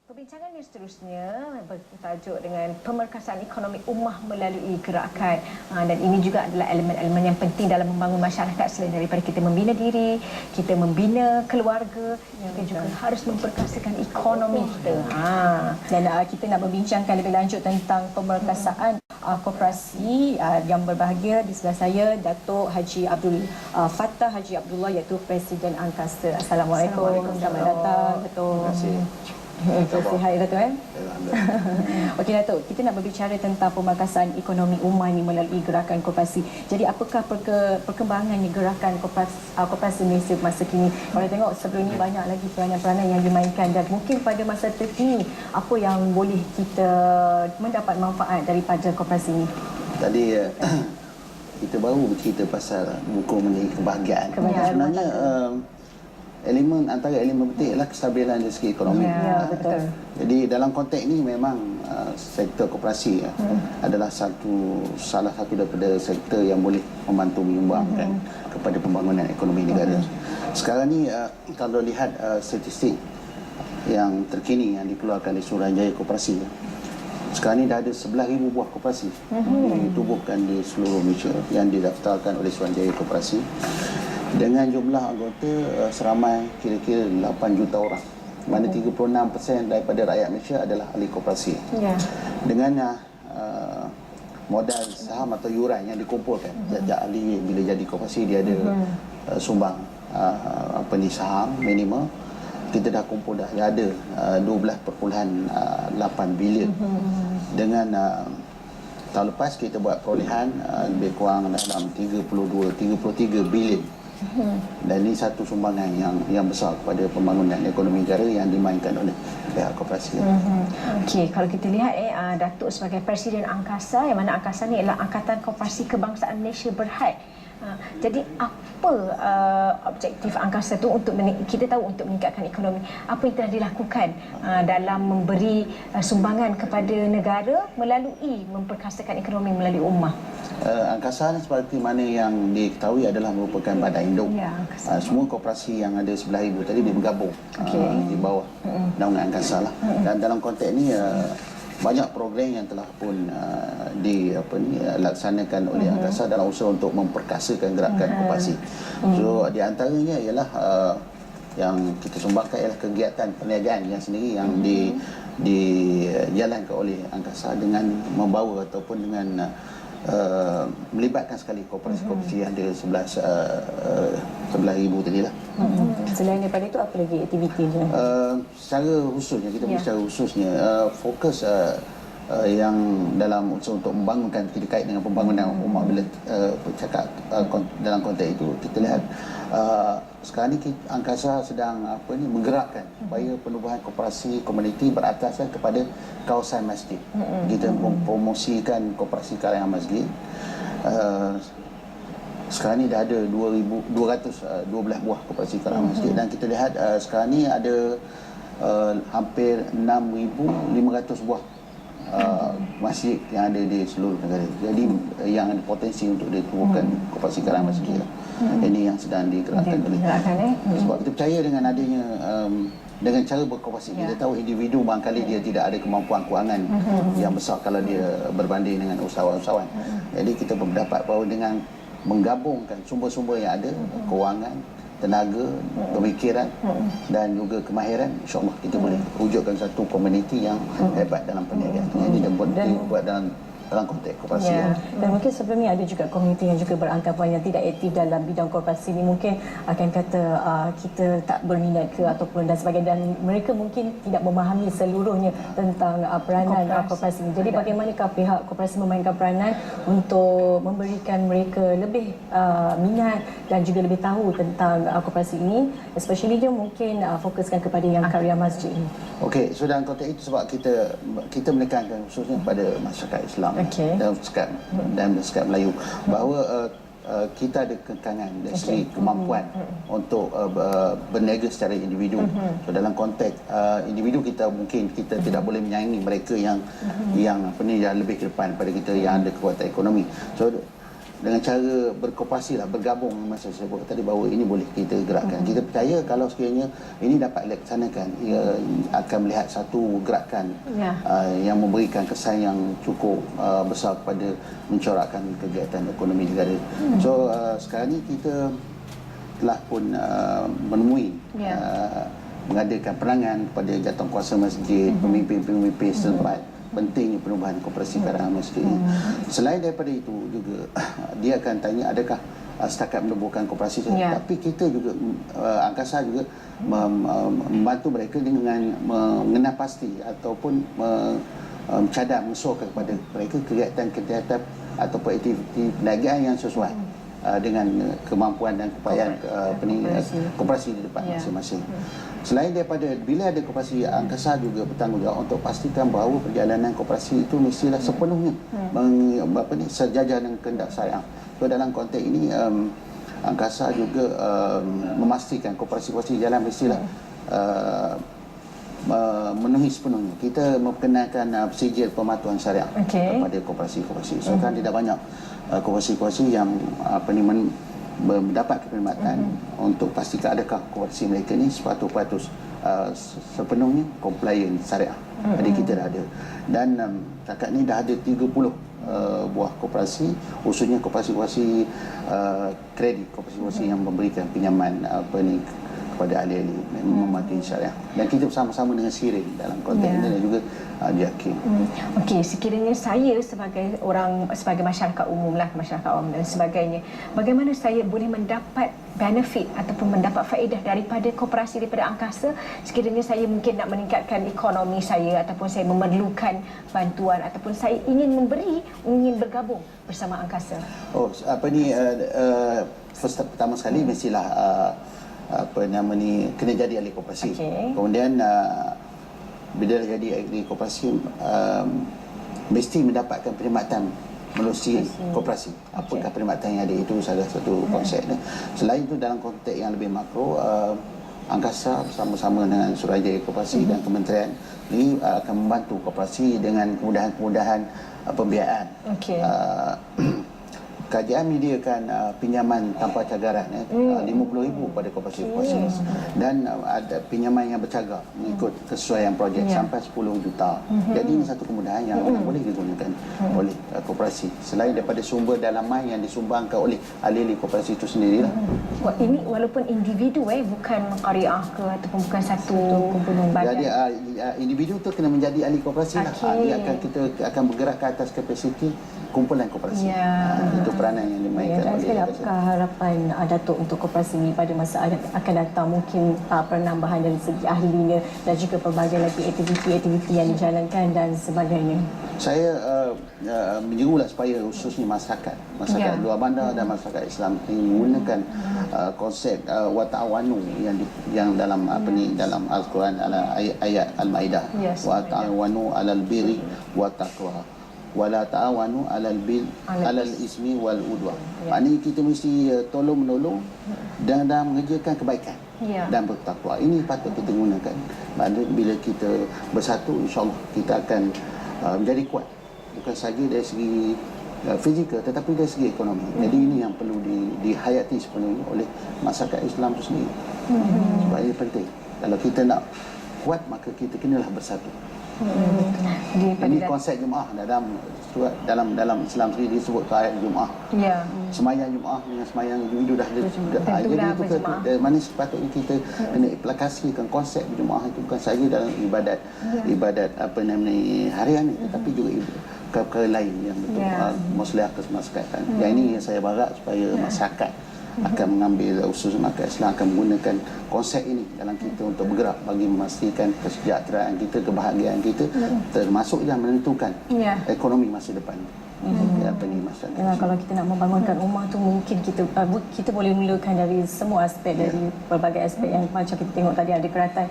Perbincangan yang seterusnya bertajuk dengan pemerkasaan ekonomi ummah melalui gerakan, dan ini juga adalah elemen-elemen yang penting dalam membangun masyarakat. Selain daripada kita membina diri, kita membina keluarga, kita juga harus memperkasakan ekonomi kita. Dan kita nak membincangkan lebih lanjut tentang pemerkasaan koperasi. Yang berbahagia di sebelah saya Datuk Haji Abdul Fattah Haji Abdullah, iaitu Presiden Angkasa. Assalamualaikum. Selamat datang Datuk. Terima kasih. Sihat Datuk Okey Datuk, kita nak berbicara tentang pemerkasaan ekonomi ummah ini melalui gerakan koperasi. Jadi apakah perkembangan gerakan koperasi Malaysia masa kini? Kalau tengok sebelum ini banyak lagi peranan-peranan yang dimainkan, dan mungkin pada masa terkini apa yang boleh kita mendapat manfaat daripada koperasi ini? Tadi kita baru bercerita pasal buku menjadi kebahagiaan. Sebenarnya antara elemen penting adalah kestabilan dari segi ekonomi. Ya, betul. Jadi dalam konteks ini memang sektor koperasi adalah salah satu daripada sektor yang boleh membantu menyumbangkan kepada pembangunan ekonomi negara. Sekarang ni kalau lihat statistik yang terkini yang dikeluarkan oleh Suruhanjaya Koperasi, sekarang ni dah ada 11,000 buah koperasi ditubuhkan di seluruh Malaysia yang didaftarkan oleh Suruhanjaya Koperasi, dengan jumlah anggota seramai kira-kira 8 juta orang, mana 36% daripada rakyat Malaysia adalah ahli koperasi. Dengan modal saham atau yuran yang dikumpulkan, sejak ahli bila jadi koperasi dia ada sumbang saham minimum, kita dah kumpul dah ada 12.8 bilion. Dengan tahun lepas kita buat perolehan lebih kurang dalam 33 bilion. Dan ini satu sumbangan yang besar kepada pembangunan ekonomi negara yang dimainkan oleh pihak koperasi. Okey, kalau kita lihat Datuk sebagai Presiden Angkasa, yang mana Angkasa ni adalah Angkatan Koperasi Kebangsaan Malaysia Berhad. Jadi apa objektif Angkasa tu untuk kita tahu untuk meningkatkan ekonomi? Apa yang telah dilakukan dalam memberi sumbangan kepada negara melalui memperkasakan ekonomi melalui ummah? Angkasa seperti mana yang diketahui adalah merupakan badan induk. Semua koperasi yang ada 11,000 tadi dia bergabung di bawah naungan Angkasa lah. Dan dalam konteks ini banyak program yang telah pun dilaksanakan oleh Angkasa dalam usaha untuk memperkasakan gerakan koperasi. So di antaranya ialah yang kita sumbangkan ialah kegiatan perniagaan yang sendiri yang dijalankan oleh Angkasa dengan membawa ataupun dengan melibatkan sekali koperasi-koperasi yang ada 11,000 tadi lah. Selain daripada itu, apa lagi aktivitinya? Secara khususnya, kita secara khususnya fokus yang dalam usaha untuk membangunkan, kita kait dengan pembangunan ummah. Bila bercakap dalam konteks itu, kita lihat sekarang ni Angkasa sedang menggerakkan supaya penubuhan koperasi komuniti berasaskan kepada kawasan masjid. Kita mempromosikan koperasi kalangan masjid. Sekarang ni dah ada 212 buah koperasi kalangan masjid, dan kita lihat sekarang ni ada hampir 6,500 buah masjid yang ada di seluruh negara. Jadi yang ada potensi untuk ditubuhkan koperasi kalangan masjid. Ini yang sedang digerakkan oleh sebab kita percaya dengan adanya dengan cara berkoperasi. Kita tahu individu barangkali dia tidak ada kemampuan kewangan yang besar kalau dia berbanding dengan usahawan-usahawan. Jadi kita berpendapat bahawa dengan menggabungkan sumber-sumber yang ada, kewangan, tenaga, pemikiran dan juga kemahiran, insya-Allah kita boleh wujudkan satu komuniti yang hebat dalam perniagaan. Jadi dibuat dalam konteks koperasi. Dan mungkin sebelum ni ada juga komuniti yang juga beranggapan yang tidak aktif dalam bidang koperasi ni, mungkin akan kata kita tak berminat ke ataupun dan sebagainya, dan mereka mungkin tidak memahami seluruhnya tentang peranan koperasi ni. Jadi bagaimanakah pihak koperasi memainkan peranan untuk memberikan mereka lebih minat dan juga lebih tahu tentang koperasi ini, especially dia mungkin fokuskan kepada yang karya masjid ini? Okey, so dalam konteks itu sebab kita menekankan khususnya kepada masyarakat Islam dan sekat Melayu bahawa kita ada kekangan dari segi kemampuan untuk berniaga secara individu. So dalam konteks individu kita mungkin kita tidak boleh menyaingi mereka yang yang lebih ke depan pada kita yang ada kekuatan ekonomi. So dengan cara berkooperasi lah, bergabung. Masa saya sebut tadi bahawa ini boleh kita gerakkan. Kita percaya kalau sekiranya ini dapat dilaksanakan, ia akan melihat satu gerakan yang memberikan kesan yang cukup besar kepada mencorakkan kegiatan ekonomi negara. So sekarang ni kita telah pun menemui mengadakan perangan kepada jawatankuasa masjid, pemimpin-pemimpin setempat, pentingnya perubahan koperasi karangan masjid ini. Selain daripada itu juga dia akan tanya adakah setakat menubuhkan koperasi saja, tapi kita juga angkasa juga membantu mereka dengan mengenal pasti ataupun cadar mensuruhkan kepada mereka kegiatan-kegiatan ataupun aktiviti perniagaan yang sesuai dengan kemampuan dan keupayaan koperasi di depan masing-masing. Selain daripada bila ada koperasi, angkasa juga bertanggungjawab untuk pastikan bahawa perjalanan koperasi itu mestilah sepenuhnya sejajar dengan kehendak syariah. So dalam konteks ini angkasa juga memastikan koperasi-koperasi jalan mestilah memenuhi sepenuhnya. Kita memperkenalkan sijil pematuhan syariah kepada koperasi-koperasi. So kan tidak banyak koperasi-koperasi yang mendapat keperkhidmatan untuk pastikan adakah koperasi mereka ni sepatut-patut sepenuhnya compliant syariah. Jadi kita dah ada. Dan setakat ni dah ada 30 buah koperasi, khususnya koperasi-koperasi kredit, koperasi-koperasi yang memberikan pinjaman kepada ahli-ahli mematuhi syariah. Dan kita bersama-sama dengan SIRIN dalam konteks ini dan juga JAKIM. Okey, sekiranya saya sebagai masyarakat umum lah, masyarakat awam dan sebagainya, bagaimana saya boleh mendapat benefit ataupun mendapat faedah daripada koperasi, daripada angkasa, sekiranya saya mungkin nak meningkatkan ekonomi saya ataupun saya memerlukan bantuan ataupun saya ingin bergabung bersama angkasa? Pertama sekali mestilah kena jadi ahli koperasi. Kemudian bila jadi ahli koperasi mesti mendapatkan perkhidmatan melalui koperasi. Apakah perkhidmatan yang ada, itu salah satu konsep. Selain itu dalam konteks yang lebih makro, angkasa bersama-sama dengan Suruhanjaya Koperasi dan kementerian ini akan membantu koperasi dengan kemudahan-kemudahan pembiayaan. Kerajaan menyediakan pinjaman tanpa cagaran RM50,000 pada koperasi-koperasi dan ada pinjaman yang bercagar mengikut kesesuaian projek sampai RM10 juta. Jadi ini satu kemudahan yang boleh digunakan oleh koperasi selain daripada sumber dalaman yang disumbangkan oleh ahli-ahli koperasi itu sendirilah. Ini walaupun individu bukan qariah ke ataupun bukan satu badan. Jadi individu tu kena menjadi ahli koperasi lah. Dia akan bergerak ke atas kapasiti kumpulan koperasi. Itu peranan yang dimainkan oleh sekali. Apakah harapan Datuk untuk koperasi ini pada masa akan datang? Mungkin penambahan dari segi ahlinya dan juga pelbagai lagi aktiviti-aktiviti yang dijalankan dan sebagainya. Saya menyerulah supaya khususnya masyarakat luar bandar dan masyarakat Islam menggunakan konsep wa ta'awanu yang dalam dalam Al-Quran, ayat Al-Maidah, wa ta'awanu 'alal birri wa taqwa wala ta'awanu 'alal ismi wal udwan. Maknanya kita mesti tolong menolong dan mengerjakan kebaikan dan bertakwa. Ini patut kita gunakan. Maknanya bila kita bersatu, insya-Allah kita akan menjadi kuat, bukan saja dari segi fizikal tetapi dari segi ekonomi. Jadi ini yang perlu dihayati sepenuhnya oleh masyarakat Islam itu sendiri. Sebab ini penting. Kalau kita nak kuat, maka kita kenalah bersatu. Ini konsep Jumaah dalam Islam sendiri disebut ayat Jumaah. Semayang Jumaah dengan semayang individu dah ada. Jadi itu dari mana sepatutnya kita kena aplikasikan konsep Jumaah itu bukan saja dalam ibadat harian tetapi juga perkara lain yang betul maslahah kemasyarakatan. Yang ini yang saya harap supaya masyarakat akan mengambil, khusus masyarakat Islam akan menggunakan konsep ini dalam kita untuk bergerak bagi memastikan kesejahteraan kita, kebahagiaan kita, termasuk yang menentukan ekonomi masa depan. Kalau kita nak membangunkan rumah tu mungkin kita boleh mulakan dari semua aspek, dari berbagai aspek yang macam kita tengok tadi ada keratan,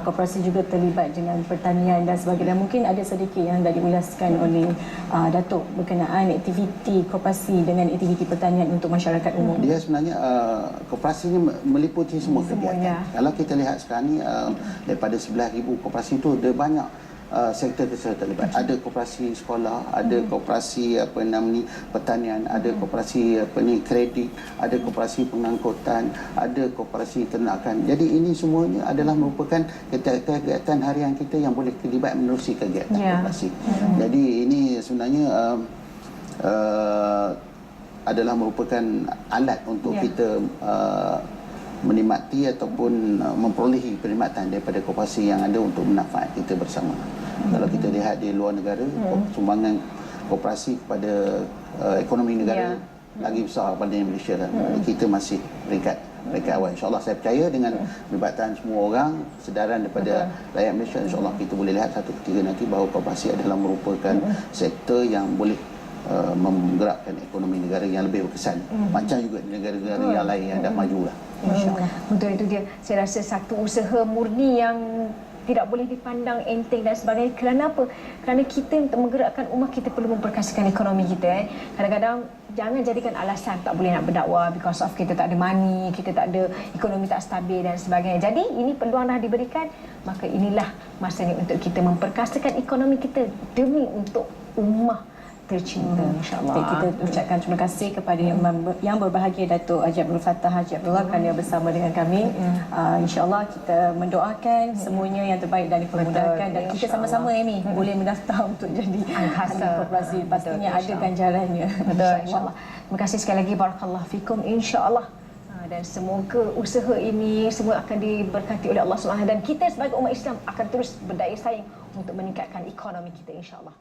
koperasi juga terlibat dengan pertanian dan sebagainya. Mungkin ada sedikit yang dah diulaskan oleh Datuk berkenaan aktiviti koperasi dengan aktiviti pertanian untuk masyarakat umum. Dia sebenarnya koperasi ini meliputi semua kegiatan. Kalau kita lihat sekarang ni daripada 11,000 koperasi itu ada banyak sektor terlibat. Ada koperasi sekolah, ada koperasi pertanian, ada koperasi kredit, ada koperasi pengangkutan, ada koperasi ternakan. Jadi ini semuanya adalah merupakan kegiatan harian kita yang boleh terlibat menerusi kegiatan koperasi. Jadi ini sebenarnya adalah merupakan alat untuk kita menikmati ataupun memperolehi perkhidmatan daripada koperasi yang ada untuk manfaat kita bersama. Kalau kita lihat di luar negara, sumbangan koperasi kepada ekonomi negara lagi besar daripada Malaysia. Kita masih peringkat awal. InsyaAllah saya percaya dengan pelibatan semua orang, sedaran daripada rakyat Malaysia, insyaAllah kita boleh lihat satu ketika nanti bahawa koperasi adalah merupakan sektor yang boleh menggerakkan ekonomi negara yang lebih berkesan. Macam juga di negara-negara yang lain yang dah maju lah. Betul, itu dia. Saya rasa satu usaha murni yang tidak boleh dipandang enteng dan sebagainya. Kerana apa? Kerana kita untuk menggerakkan ummah, kita perlu memperkasakan ekonomi kita. Kadang-kadang jangan jadikan alasan tak boleh nak berdakwah because of kita tak ada money, kita tak ada ekonomi tak stabil dan sebagainya. Jadi ini peluang dah diberikan, maka inilah masanya untuk kita memperkasakan ekonomi kita demi untuk ummah tercinta, insyaAllah. Kita ucapkan terima kasih kepada yang berbahagia Datuk Haji Abdul Fattah Haji Abdullah kerana bersama dengan kami. InsyaAllah kita mendoakan semuanya yang terbaik dan dipermudahkan, dan kita sama-sama Amy boleh mendaftar untuk jadi angkasa koperasi. Pastinya ada ganjarannya. Betul, insyaAllah. Terima kasih sekali lagi, barakallahu fikum, insyaAllah. Dan semoga usaha ini semua akan diberkati oleh Allah SWT, dan kita sebagai umat Islam akan terus berdaya saing untuk meningkatkan ekonomi kita, insyaAllah.